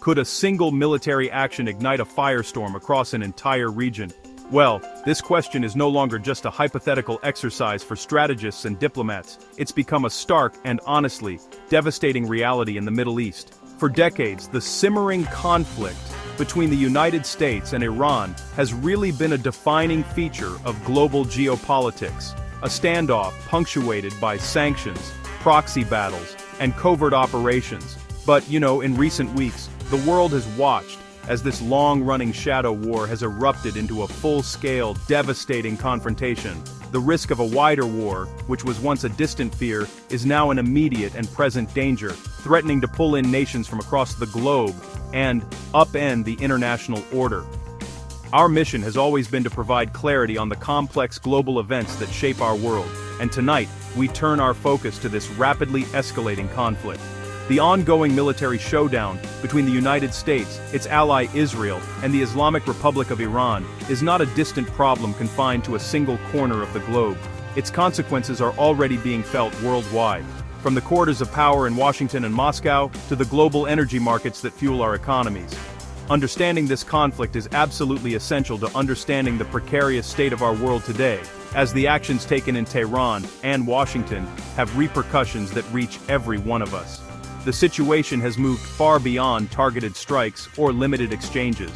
Could a single military action ignite a firestorm across an entire region? Well, this question is no longer just a hypothetical exercise for strategists and diplomats. It's become a stark and, honestly, devastating reality in the Middle East. For decades, the simmering conflict between the United States and Iran has really been a defining feature of global geopolitics. A standoff punctuated by sanctions, proxy battles, and covert operations. But, in recent weeks, the world has watched as this long-running shadow war has erupted into a full-scale, devastating confrontation. The risk of a wider war, which was once a distant fear, is now an immediate and present danger, threatening to pull in nations from across the globe and upend the international order. Our mission has always been to provide clarity on the complex global events that shape our world, and tonight, we turn our focus to this rapidly escalating conflict. The ongoing military showdown between the United States, its ally Israel, and the Islamic Republic of Iran is not a distant problem confined to a single corner of the globe. Its consequences are already being felt worldwide, from the corridors of power in Washington and Moscow to the global energy markets that fuel our economies. Understanding this conflict is absolutely essential to understanding the precarious state of our world today, as the actions taken in Tehran and Washington have repercussions that reach every one of us. The situation has moved far beyond targeted strikes or limited exchanges.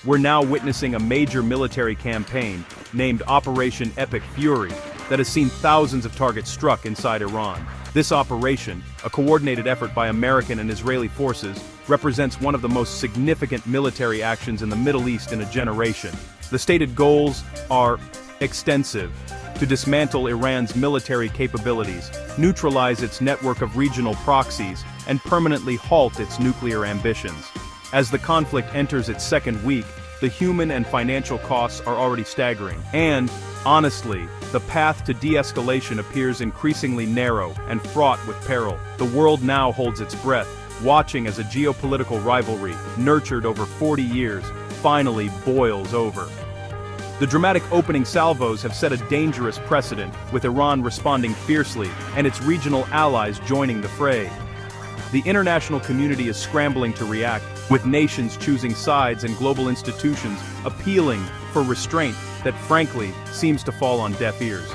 We're now witnessing a major military campaign, named Operation Epic Fury, that has seen thousands of targets struck inside Iran. This operation, a coordinated effort by American and Israeli forces, represents one of the most significant military actions in the Middle East in a generation. The stated goals are extensive: to dismantle Iran's military capabilities, neutralize its network of regional proxies, and permanently halt its nuclear ambitions. As the conflict enters its second week, the human and financial costs are already staggering. And, honestly, the path to de-escalation appears increasingly narrow and fraught with peril. The world now holds its breath, watching as a geopolitical rivalry, nurtured over 40 years, finally boils over. The dramatic opening salvos have set a dangerous precedent, with Iran responding fiercely, and its regional allies joining the fray. The international community is scrambling to react, with nations choosing sides and global institutions appealing for restraint that frankly seems to fall on deaf ears.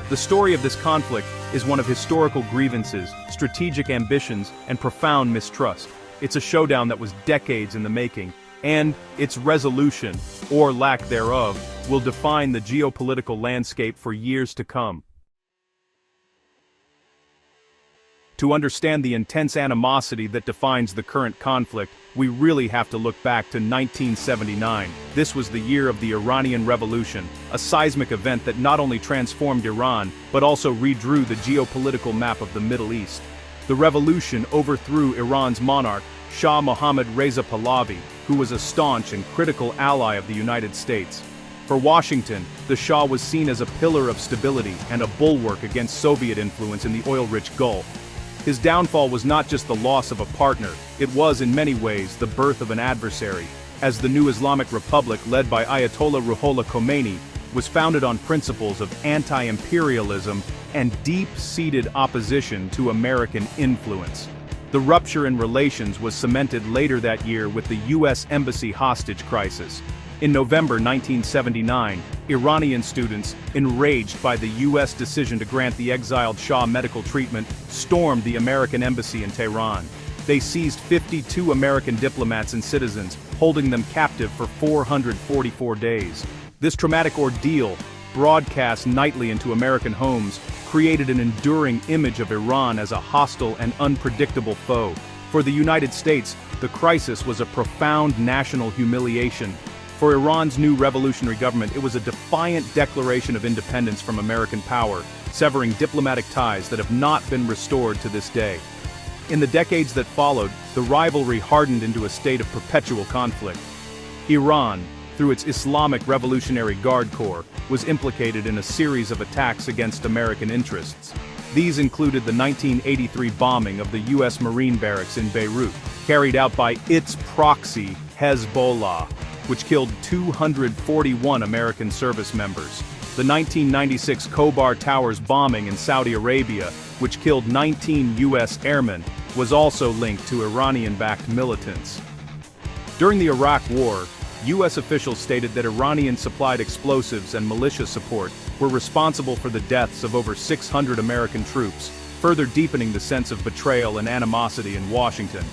The story of this conflict is one of historical grievances, strategic ambitions, and profound mistrust. It's a showdown that was decades in the making, and its resolution, or lack thereof, will define the geopolitical landscape for years to come. To understand the intense animosity that defines the current conflict, we really have to look back to 1979. This was the year of the Iranian Revolution, a seismic event that not only transformed Iran, but also redrew the geopolitical map of the Middle East. The revolution overthrew Iran's monarch, Shah Mohammad Reza Pahlavi, who was a staunch and critical ally of the United States. For Washington, the Shah was seen as a pillar of stability and a bulwark against Soviet influence in the oil-rich Gulf. His downfall was not just the loss of a partner, it was in many ways the birth of an adversary, as the new Islamic Republic led by Ayatollah Ruhollah Khomeini was founded on principles of anti-imperialism and deep-seated opposition to American influence. The rupture in relations was cemented later that year with the U.S. Embassy hostage crisis. In November 1979, Iranian students, enraged by the U.S. decision to grant the exiled Shah medical treatment, stormed the American embassy in Tehran. They seized 52 American diplomats and citizens, holding them captive for 444 days. This traumatic ordeal, broadcast nightly into American homes, created an enduring image of Iran as a hostile and unpredictable foe. For the United States, the crisis was a profound national humiliation. For Iran's new revolutionary government, it was a defiant declaration of independence from American power, severing diplomatic ties that have not been restored to this day. In the decades that followed, the rivalry hardened into a state of perpetual conflict. Iran, through its Islamic Revolutionary Guard Corps, was implicated in a series of attacks against American interests. These included the 1983 bombing of the U.S. Marine barracks in Beirut, carried out by its proxy, Hezbollah, which killed 241 American service members. The 1996 Khobar Towers bombing in Saudi Arabia, which killed 19 U.S. airmen, was also linked to Iranian-backed militants. During the Iraq War, U.S. officials stated that Iranian-supplied explosives and militia support were responsible for the deaths of over 600 American troops, further deepening the sense of betrayal and animosity in Washington.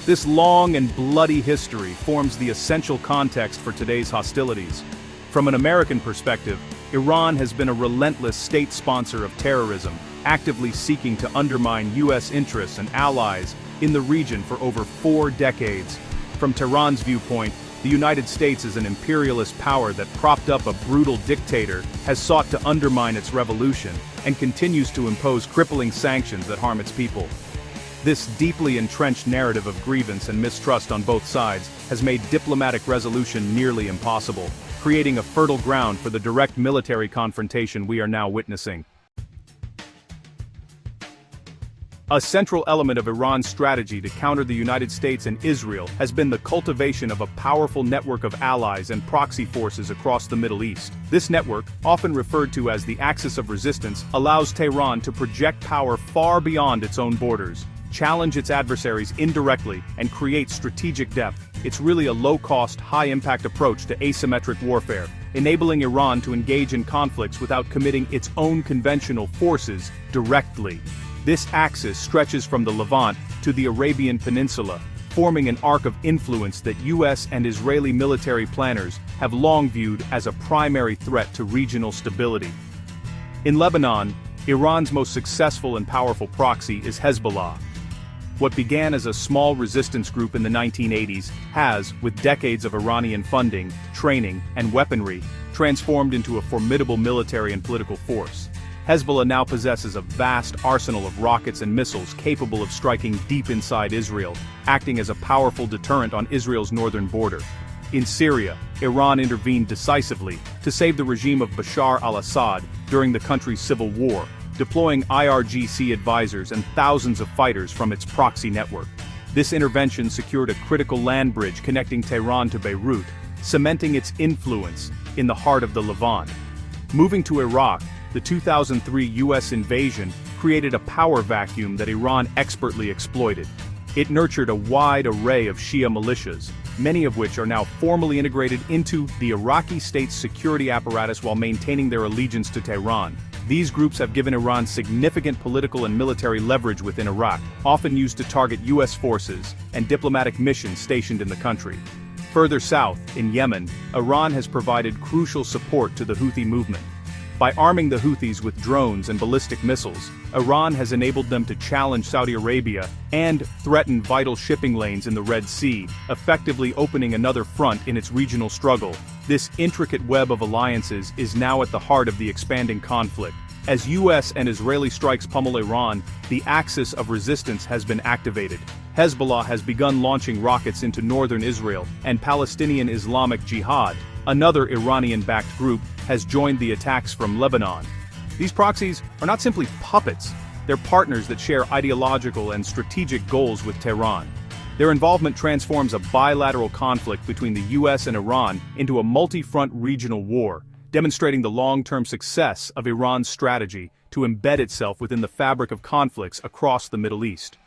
This long and bloody history forms the essential context for today's hostilities. From an American perspective, Iran has been a relentless state sponsor of terrorism, actively seeking to undermine U.S. interests and allies in the region for over 4 decades. From Tehran's viewpoint, the United States as an imperialist power that propped up a brutal dictator has sought to undermine its revolution and continues to impose crippling sanctions that harm its people. This deeply entrenched narrative of grievance and mistrust on both sides has made diplomatic resolution nearly impossible, creating a fertile ground for the direct military confrontation we are now witnessing. A central element of Iran's strategy to counter the United States and Israel has been the cultivation of a powerful network of allies and proxy forces across the Middle East. This network, often referred to as the Axis of Resistance, allows Tehran to project power far beyond its own borders, challenge its adversaries indirectly, and create strategic depth. It's really a low-cost, high-impact approach to asymmetric warfare, enabling Iran to engage in conflicts without committing its own conventional forces directly. This axis stretches from the Levant to the Arabian Peninsula, forming an arc of influence that U.S. and Israeli military planners have long viewed as a primary threat to regional stability. In Lebanon, Iran's most successful and powerful proxy is Hezbollah. What began as a small resistance group in the 1980s has, with decades of Iranian funding, training, and weaponry, transformed into a formidable military and political force. Hezbollah now possesses a vast arsenal of rockets and missiles capable of striking deep inside Israel, acting as a powerful deterrent on Israel's northern border. In Syria, Iran intervened decisively to save the regime of Bashar al-Assad during the country's civil war, deploying IRGC advisors and thousands of fighters from its proxy network. This intervention secured a critical land bridge connecting Tehran to Beirut, cementing its influence in the heart of the Levant. Moving to Iraq, the 2003 U.S. invasion created a power vacuum that Iran expertly exploited. It nurtured a wide array of Shia militias, many of which are now formally integrated into the Iraqi state's security apparatus while maintaining their allegiance to Tehran. These groups have given Iran significant political and military leverage within Iraq, often used to target U.S. forces and diplomatic missions stationed in the country. Further south, in Yemen, Iran has provided crucial support to the Houthi movement. By arming the Houthis with drones and ballistic missiles, Iran has enabled them to challenge Saudi Arabia and threaten vital shipping lanes in the Red Sea, effectively opening another front in its regional struggle. This intricate web of alliances is now at the heart of the expanding conflict. As U.S. and Israeli strikes pummel Iran, the axis of resistance has been activated. Hezbollah has begun launching rockets into northern Israel, and Palestinian Islamic Jihad, another Iranian-backed group, has joined the attacks from Lebanon. These proxies are not simply puppets, they're partners that share ideological and strategic goals with Tehran. Their involvement transforms a bilateral conflict between the U.S. and Iran into a multi-front regional war, demonstrating the long-term success of Iran's strategy to embed itself within the fabric of conflicts across the Middle East.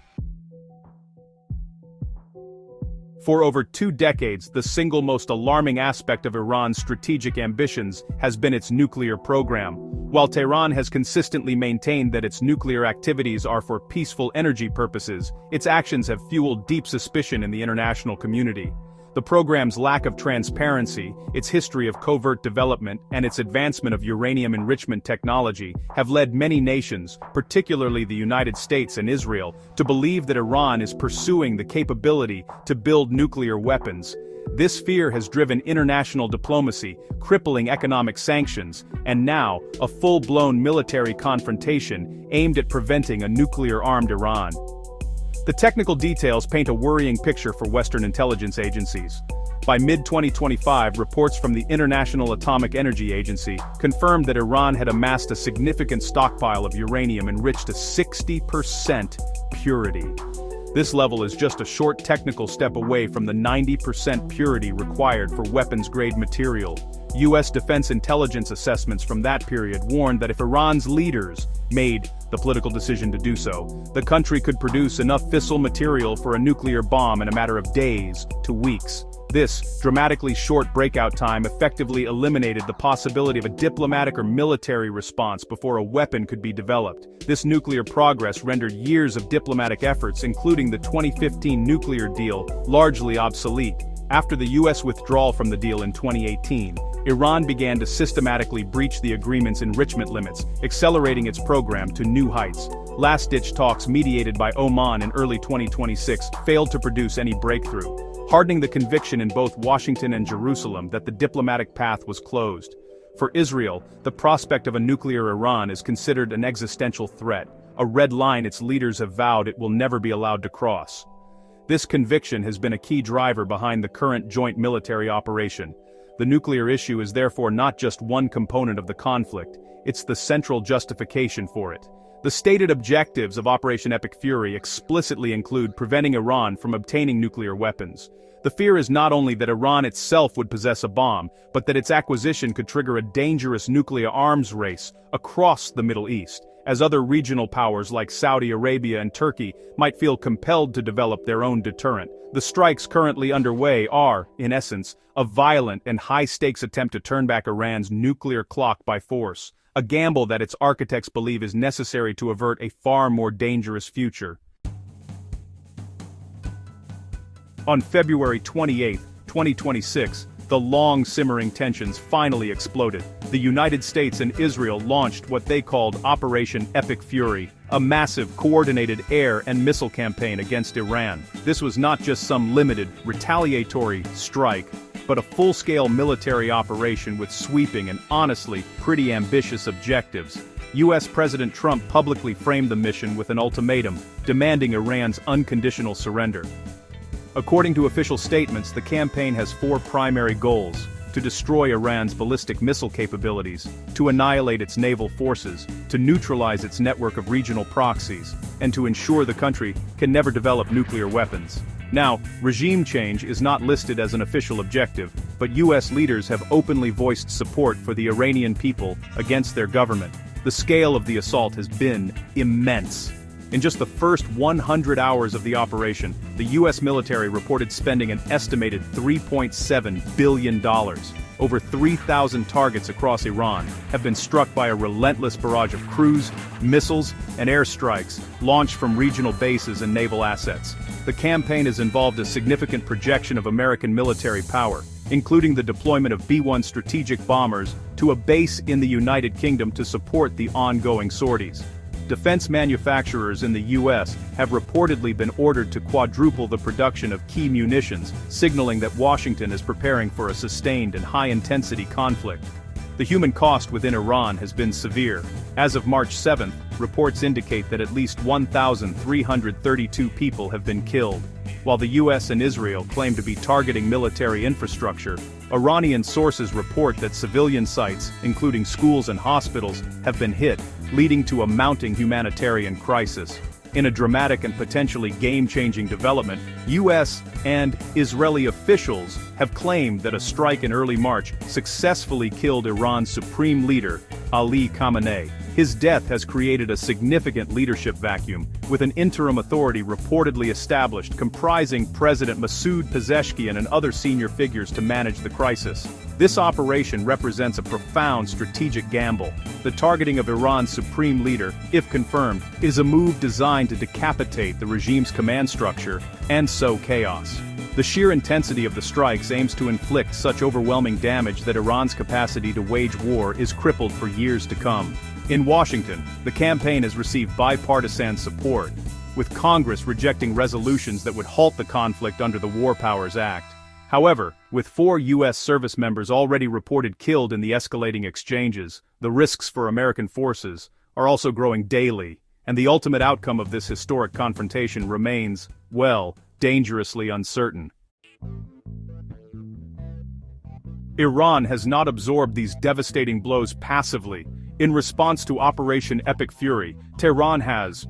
For over 2 decades, the single most alarming aspect of Iran's strategic ambitions has been its nuclear program. While Tehran has consistently maintained that its nuclear activities are for peaceful energy purposes, its actions have fueled deep suspicion in the international community. The program's lack of transparency, its history of covert development, and its advancement of uranium enrichment technology have led many nations, particularly the United States and Israel, to believe that Iran is pursuing the capability to build nuclear weapons. This fear has driven international diplomacy, crippling economic sanctions, and now, a full-blown military confrontation aimed at preventing a nuclear-armed Iran. The technical details paint a worrying picture for Western intelligence agencies. By mid-2025, reports from the International Atomic Energy Agency confirmed that Iran had amassed a significant stockpile of uranium enriched to 60% purity. This level is just a short technical step away from the 90% purity required for weapons-grade material. U.S. defense intelligence assessments from that period warned that if Iran's leaders made the political decision to do so, the country could produce enough fissile material for a nuclear bomb in a matter of days to weeks. This dramatically short breakout time effectively eliminated the possibility of a diplomatic or military response before a weapon could be developed. This nuclear progress rendered years of diplomatic efforts, including the 2015 nuclear deal, largely obsolete. After the U.S. withdrawal from the deal in 2018, Iran began to systematically breach the agreement's enrichment limits, accelerating its program to new heights. Last-ditch talks mediated by Oman in early 2026 failed to produce any breakthrough, hardening the conviction in both Washington and Jerusalem that the diplomatic path was closed. For Israel, the prospect of a nuclear Iran is considered an existential threat, a red line its leaders have vowed it will never be allowed to cross. This conviction has been a key driver behind the current joint military operation. The nuclear issue is therefore not just one component of the conflict, it's the central justification for it. The stated objectives of Operation Epic Fury explicitly include preventing Iran from obtaining nuclear weapons. The fear is not only that Iran itself would possess a bomb, but that its acquisition could trigger a dangerous nuclear arms race across the Middle East, as other regional powers like Saudi Arabia and Turkey might feel compelled to develop their own deterrent. The strikes currently underway are, in essence, a violent and high-stakes attempt to turn back Iran's nuclear clock by force, a gamble that its architects believe is necessary to avert a far more dangerous future. On February 28, 2026, the long-simmering tensions finally exploded. The United States and Israel launched what they called Operation Epic Fury, a massive, coordinated air and missile campaign against Iran. This was not just some limited, retaliatory strike, but a full-scale military operation with sweeping and honestly pretty ambitious objectives. U.S. President Trump publicly framed the mission with an ultimatum, demanding Iran's unconditional surrender. According to official statements, the campaign has four primary goals: to destroy Iran's ballistic missile capabilities, to annihilate its naval forces, to neutralize its network of regional proxies, and to ensure the country can never develop nuclear weapons. Now, regime change is not listed as an official objective, but U.S. leaders have openly voiced support for the Iranian people against their government. The scale of the assault has been immense. In just the first 100 hours of the operation, the U.S. military reported spending an estimated $3.7 billion. Over 3,000 targets across Iran have been struck by a relentless barrage of cruise, missiles, and airstrikes launched from regional bases and naval assets. The campaign has involved a significant projection of American military power, including the deployment of B-1 strategic bombers to a base in the United Kingdom to support the ongoing sorties. Defense manufacturers in the U.S. have reportedly been ordered to quadruple the production of key munitions, signaling that Washington is preparing for a sustained and high-intensity conflict. The human cost within Iran has been severe. As of March 7, reports indicate that at least 1,332 people have been killed. While the U.S. and Israel claim to be targeting military infrastructure, Iranian sources report that civilian sites, including schools and hospitals, have been hit, leading to a mounting humanitarian crisis. In a dramatic and potentially game-changing development, U.S. and Israeli officials have claimed that a strike in early March successfully killed Iran's supreme leader, Ali Khamenei. His death has created a significant leadership vacuum, with an interim authority reportedly established comprising President Masoud Pezeshkian and other senior figures to manage the crisis. This operation represents a profound strategic gamble. The targeting of Iran's supreme leader, if confirmed, is a move designed to decapitate the regime's command structure and sow chaos. The sheer intensity of the strikes aims to inflict such overwhelming damage that Iran's capacity to wage war is crippled for years to come. In Washington, the campaign has received bipartisan support, with Congress rejecting resolutions that would halt the conflict under the War Powers Act. However, with 4 U.S. service members already reported killed in the escalating exchanges, the risks for American forces are also growing daily, and the ultimate outcome of this historic confrontation remains, well, dangerously uncertain. Iran has not absorbed these devastating blows passively. In response to Operation Epic Fury, Tehran has,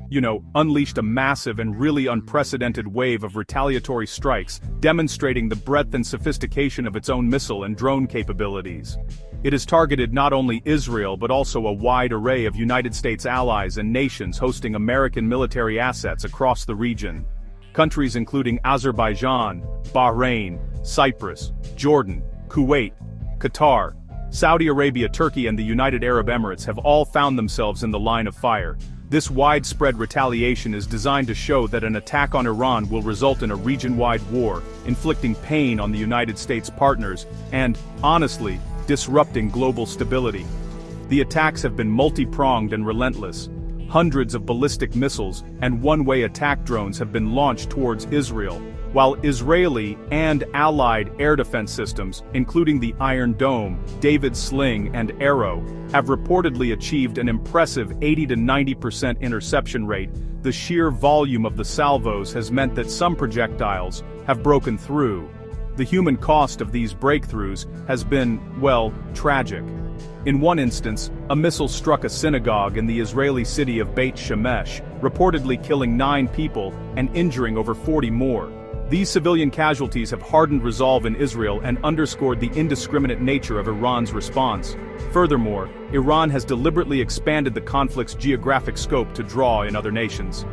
unleashed a massive and really unprecedented wave of retaliatory strikes, demonstrating the breadth and sophistication of its own missile and drone capabilities. It has targeted not only Israel but also a wide array of United States allies and nations hosting American military assets across the region. Countries including Azerbaijan, Bahrain, Cyprus, Jordan, Kuwait, Qatar, Saudi Arabia, Turkey and the United Arab Emirates have all found themselves in the line of fire. This widespread retaliation is designed to show that an attack on Iran will result in a region-wide war, inflicting pain on the United States partners, and, honestly, disrupting global stability. The attacks have been multi-pronged and relentless. Hundreds of ballistic missiles and one-way attack drones have been launched towards Israel, while Israeli and Allied air defense systems, including the Iron Dome, David's Sling and Arrow, have reportedly achieved an impressive 80 to 90% interception rate. The sheer volume of the salvos has meant that some projectiles have broken through. The human cost of these breakthroughs has been, well, tragic. In one instance, a missile struck a synagogue in the Israeli city of Beit Shemesh, reportedly killing 9 people and injuring over 40 more. These civilian casualties have hardened resolve in Israel and underscored the indiscriminate nature of Iran's response. Furthermore, Iran has deliberately expanded the conflict's geographic scope to draw in other nations.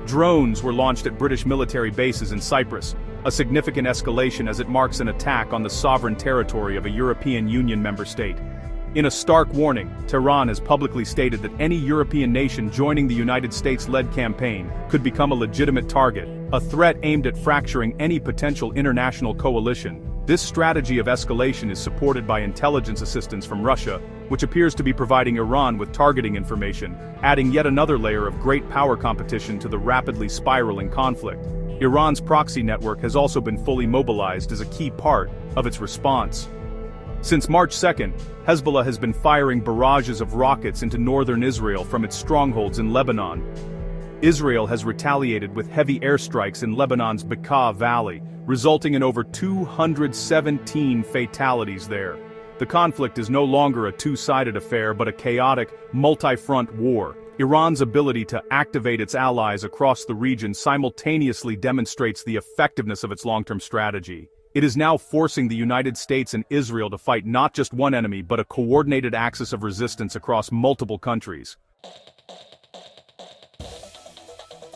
Drones were launched at British military bases in Cyprus, a significant escalation as it marks an attack on the sovereign territory of a European Union member state. In a stark warning, Tehran has publicly stated that any European nation joining the United States-led campaign could become a legitimate target, a threat aimed at fracturing any potential international coalition. This strategy of escalation is supported by intelligence assistance from Russia, which appears to be providing Iran with targeting information, adding yet another layer of great power competition to the rapidly spiraling conflict. Iran's proxy network has also been fully mobilized as a key part of its response. Since March 2nd, Hezbollah has been firing barrages of rockets into northern Israel from its strongholds in Lebanon. Israel has retaliated with heavy airstrikes in Lebanon's Bekaa Valley, resulting in over 217 fatalities there. The conflict is no longer a two-sided affair but a chaotic, multi-front war. Iran's ability to activate its allies across the region simultaneously demonstrates the effectiveness of its long-term strategy. It is now forcing the United States and Israel to fight not just one enemy but a coordinated axis of resistance across multiple countries.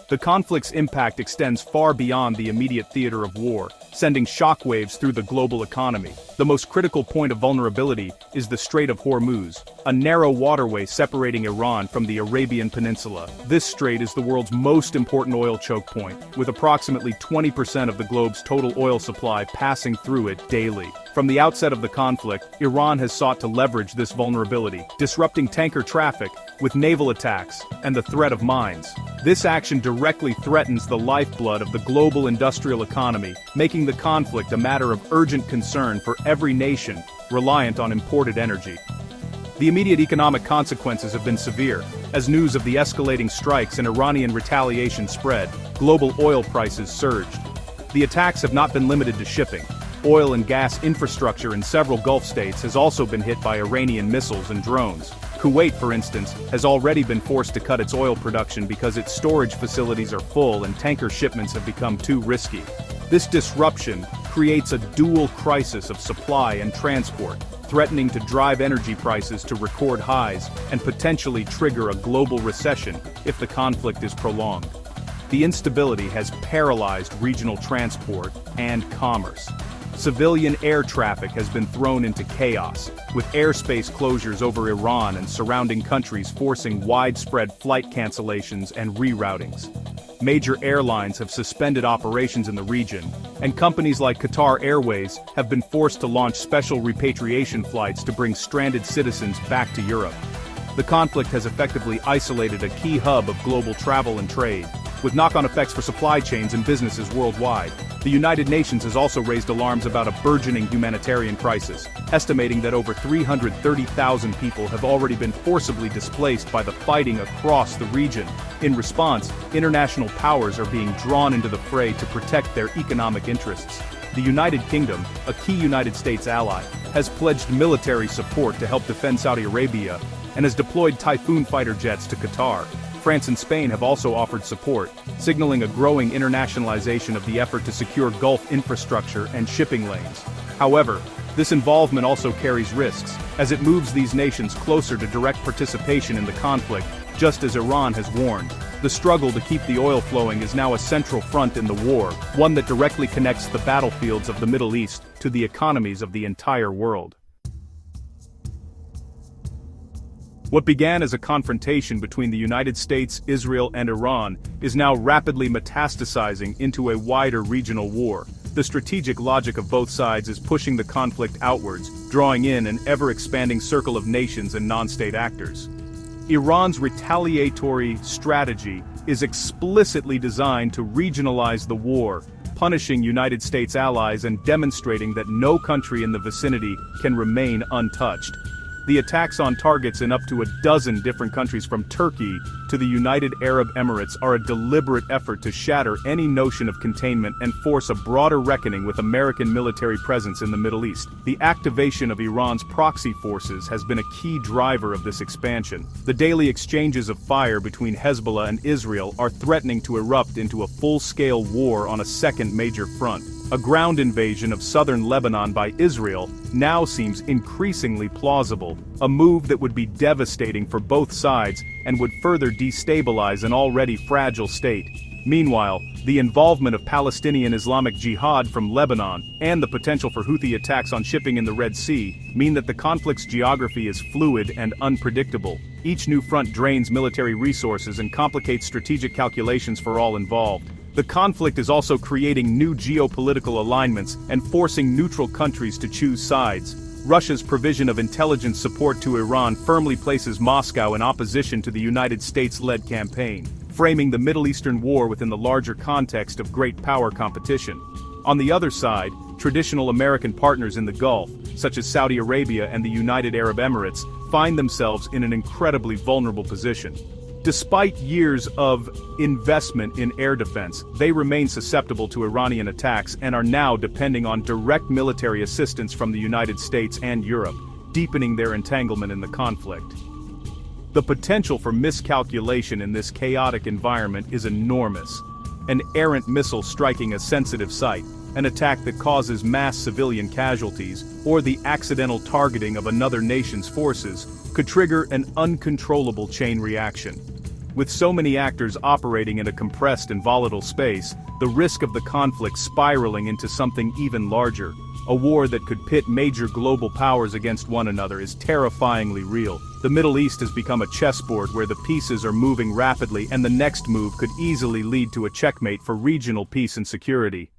The conflict's impact extends far beyond the immediate theater of war, sending shockwaves through the global economy. The most critical point of vulnerability is the Strait of Hormuz, a narrow waterway separating Iran from the Arabian Peninsula. This strait is the world's most important oil choke point, with approximately 20% of the globe's total oil supply passing through it daily. From the outset of the conflict, Iran has sought to leverage this vulnerability, disrupting tanker traffic with naval attacks and the threat of mines. This action directly threatens the lifeblood of the global industrial economy, making the conflict a matter of urgent concern for every nation reliant on imported energy. The immediate economic consequences have been severe. As news of the escalating strikes and Iranian retaliation spread, global oil prices surged. The attacks have not been limited to shipping. Oil and gas infrastructure in several Gulf states has also been hit by Iranian missiles and drones. Kuwait, for instance, has already been forced to cut its oil production because its storage facilities are full and tanker shipments have become too risky. This disruption creates a dual crisis of supply and transport, threatening to drive energy prices to record highs and potentially trigger a global recession if the conflict is prolonged. The instability has paralyzed regional transport and commerce. Civilian air traffic has been thrown into chaos, with airspace closures over Iran and surrounding countries forcing widespread flight cancellations and reroutings. Major airlines have suspended operations in the region, and companies like Qatar Airways have been forced to launch special repatriation flights to bring stranded citizens back to Europe. The conflict has effectively isolated a key hub of global travel and trade, with knock-on effects for supply chains and businesses worldwide. The United Nations has also raised alarms about a burgeoning humanitarian crisis, estimating that over 330,000 people have already been forcibly displaced by the fighting across the region. In response, international powers are being drawn into the fray to protect their economic interests. The United Kingdom, a key United States ally, has pledged military support to help defend Saudi Arabia, and has deployed Typhoon fighter jets to Qatar. France and Spain have also offered support, signaling a growing internationalization of the effort to secure Gulf infrastructure and shipping lanes. However, this involvement also carries risks, as it moves these nations closer to direct participation in the conflict, just as Iran has warned. The struggle to keep the oil flowing is now a central front in the war, one that directly connects the battlefields of the Middle East to the economies of the entire world. What began as a confrontation between the United States, Israel, and Iran is now rapidly metastasizing into a wider regional war. The strategic logic of both sides is pushing the conflict outwards, drawing in an ever-expanding circle of nations and non-state actors. Iran's retaliatory strategy is explicitly designed to regionalize the war, punishing United States allies and demonstrating that no country in the vicinity can remain untouched. The attacks on targets in up to a dozen different countries from Turkey to the United Arab Emirates are a deliberate effort to shatter any notion of containment and force a broader reckoning with American military presence in the Middle East. The activation of Iran's proxy forces has been a key driver of this expansion. The daily exchanges of fire between Hezbollah and Israel are threatening to erupt into a full-scale war on a second major front. A ground invasion of southern Lebanon by Israel now seems increasingly plausible, a move that would be devastating for both sides and would further destabilize an already fragile state. Meanwhile, the involvement of Palestinian Islamic Jihad from Lebanon and the potential for Houthi attacks on shipping in the Red Sea mean that the conflict's geography is fluid and unpredictable. Each new front drains military resources and complicates strategic calculations for all involved. The conflict is also creating new geopolitical alignments and forcing neutral countries to choose sides. Russia's provision of intelligence support to Iran firmly places Moscow in opposition to the United States-led campaign, framing the Middle Eastern war within the larger context of great power competition. On the other side, traditional American partners in the Gulf, such as Saudi Arabia and the United Arab Emirates, find themselves in an incredibly vulnerable position. Despite years of investment in air defense, they remain susceptible to Iranian attacks and are now depending on direct military assistance from the United States and Europe, deepening their entanglement in the conflict. The potential for miscalculation in this chaotic environment is enormous. An errant missile striking a sensitive site, an attack that causes mass civilian casualties, or the accidental targeting of another nation's forces, could trigger an uncontrollable chain reaction. With so many actors operating in a compressed and volatile space, the risk of the conflict spiraling into something even larger, a war that could pit major global powers against one another, is terrifyingly real. The Middle East has become a chessboard where the pieces are moving rapidly, and the next move could easily lead to a checkmate for regional peace and security.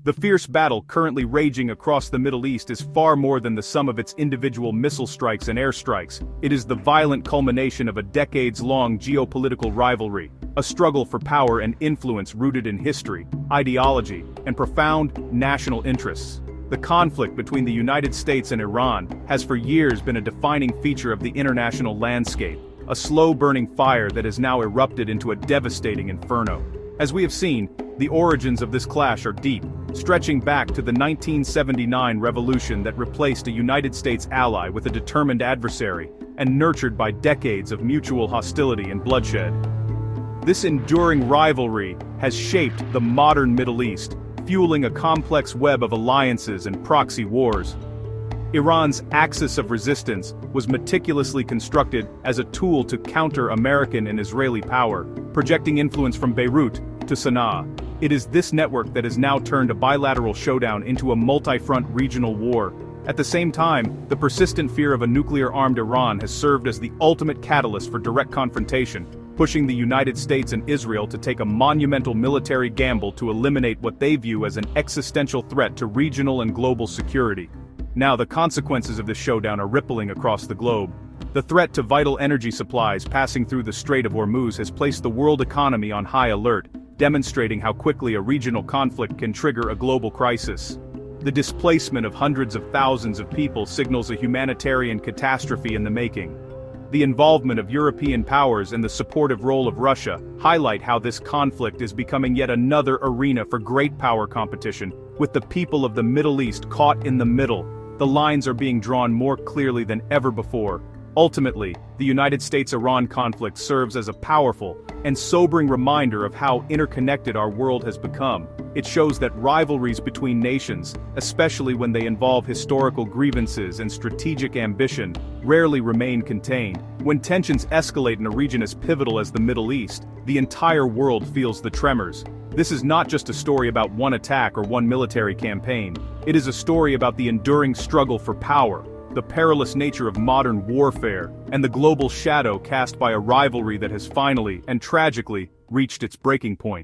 The fierce battle currently raging across the Middle East is far more than the sum of its individual missile strikes and airstrikes. It is the violent culmination of a decades-long geopolitical rivalry, a struggle for power and influence rooted in history, ideology, and profound national interests. The conflict between the United States and Iran has for years been a defining feature of the international landscape, a slow-burning fire that has now erupted into a devastating inferno. As we have seen, the origins of this clash are deep, stretching back to the 1979 revolution that replaced a United States ally with a determined adversary, and nurtured by decades of mutual hostility and bloodshed. This enduring rivalry has shaped the modern Middle East, fueling a complex web of alliances and proxy wars. Iran's axis of resistance was meticulously constructed as a tool to counter American and Israeli power, projecting influence from Beirut to Sana'a. It is this network that has now turned a bilateral showdown into a multi-front regional war. At the same time, the persistent fear of a nuclear-armed Iran has served as the ultimate catalyst for direct confrontation, pushing the United States and Israel to take a monumental military gamble to eliminate what they view as an existential threat to regional and global security. Now the consequences of this showdown are rippling across the globe. The threat to vital energy supplies passing through the Strait of Hormuz has placed the world economy on high alert, demonstrating how quickly a regional conflict can trigger a global crisis. The displacement of hundreds of thousands of people signals a humanitarian catastrophe in the making. The involvement of European powers and the supportive role of Russia highlight how this conflict is becoming yet another arena for great power competition, with the people of the Middle East caught in the middle. the lines are being drawn more clearly than ever before. Ultimately, the United States-Iran conflict serves as a powerful and sobering reminder of how interconnected our world has become. It shows that rivalries between nations, especially when they involve historical grievances and strategic ambition, rarely remain contained. When tensions escalate in a region as pivotal as the Middle East, the entire world feels the tremors. This is not just a story about one attack or one military campaign. It is a story about the enduring struggle for power, the perilous nature of modern warfare, and the global shadow cast by a rivalry that has finally, and tragically, reached its breaking point.